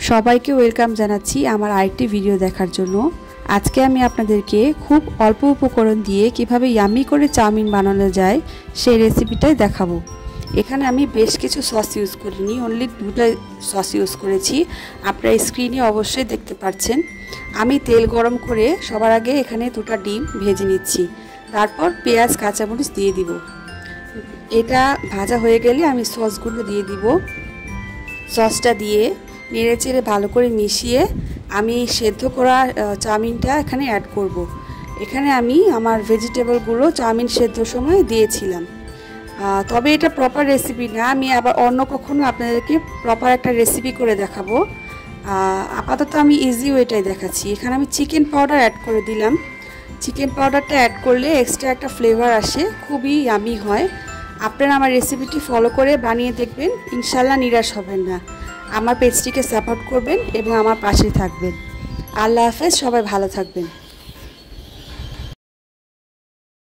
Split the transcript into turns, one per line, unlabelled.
সবাইকে ওয়েলকাম জানাচ্ছি আমার আরেকটি ভিডিও দেখার জন্য। আজকে আমি আপনাদেরকে খুব অল্প উপকরণ দিয়ে কিভাবে ইয়াম্মি করে চাউমিন বানানো যায় সেই রেসিপিটাই দেখাবো। এখানে আমি বেশ কিছু সস ইউজ করিনি, অনলি দুটো সস ইউজ করেছি। আপনারা স্ক্রিনে অবশ্যই দেখতে পাচ্ছেন। আমি তেল গরম করে সবার আগে এখানে দুটো ডিম ভেজে নিচ্ছি, তারপর পেঁয়াজ কাঁচামরিচ দিয়ে দিব। এটা ভাজা হয়ে গেলে আমি সসগুলো দিয়ে দিব। সসটা দিয়ে নেড়েচেড়ে ভালো করে মিশিয়ে আমি সেদ্ধ করা চাউমিনটা এখানে অ্যাড করব। এখানে আমি আমার ভেজিটেবলগুলো চাউমিন সেদ্ধর সময় দিয়েছিলাম। তবে এটা প্রপার রেসিপি না, আমি আবার অন্য কখনো আপনাদেরকে প্রপার একটা রেসিপি করে দেখাবো। আপাতত আমি ইজি ওয়েটাই দেখাচ্ছি। এখানে আমি চিকেন পাউডার অ্যাড করে দিলাম। চিকেন পাউডারটা অ্যাড করলে এক্সট্রা একটা ফ্লেভার আসে, খুবই ইয়ামি হয়। আপনারা আমার রেসিপিটি ফলো করে বানিয়ে দেখবেন, ইনশাল্লাহ নিরাশ হবেন না। আমার পেজটিকে সাপোর্ট করবেন এবং আমার পাশে থাকবেন। আল্লাহ হাফেজ, সবাই ভালো থাকবেন।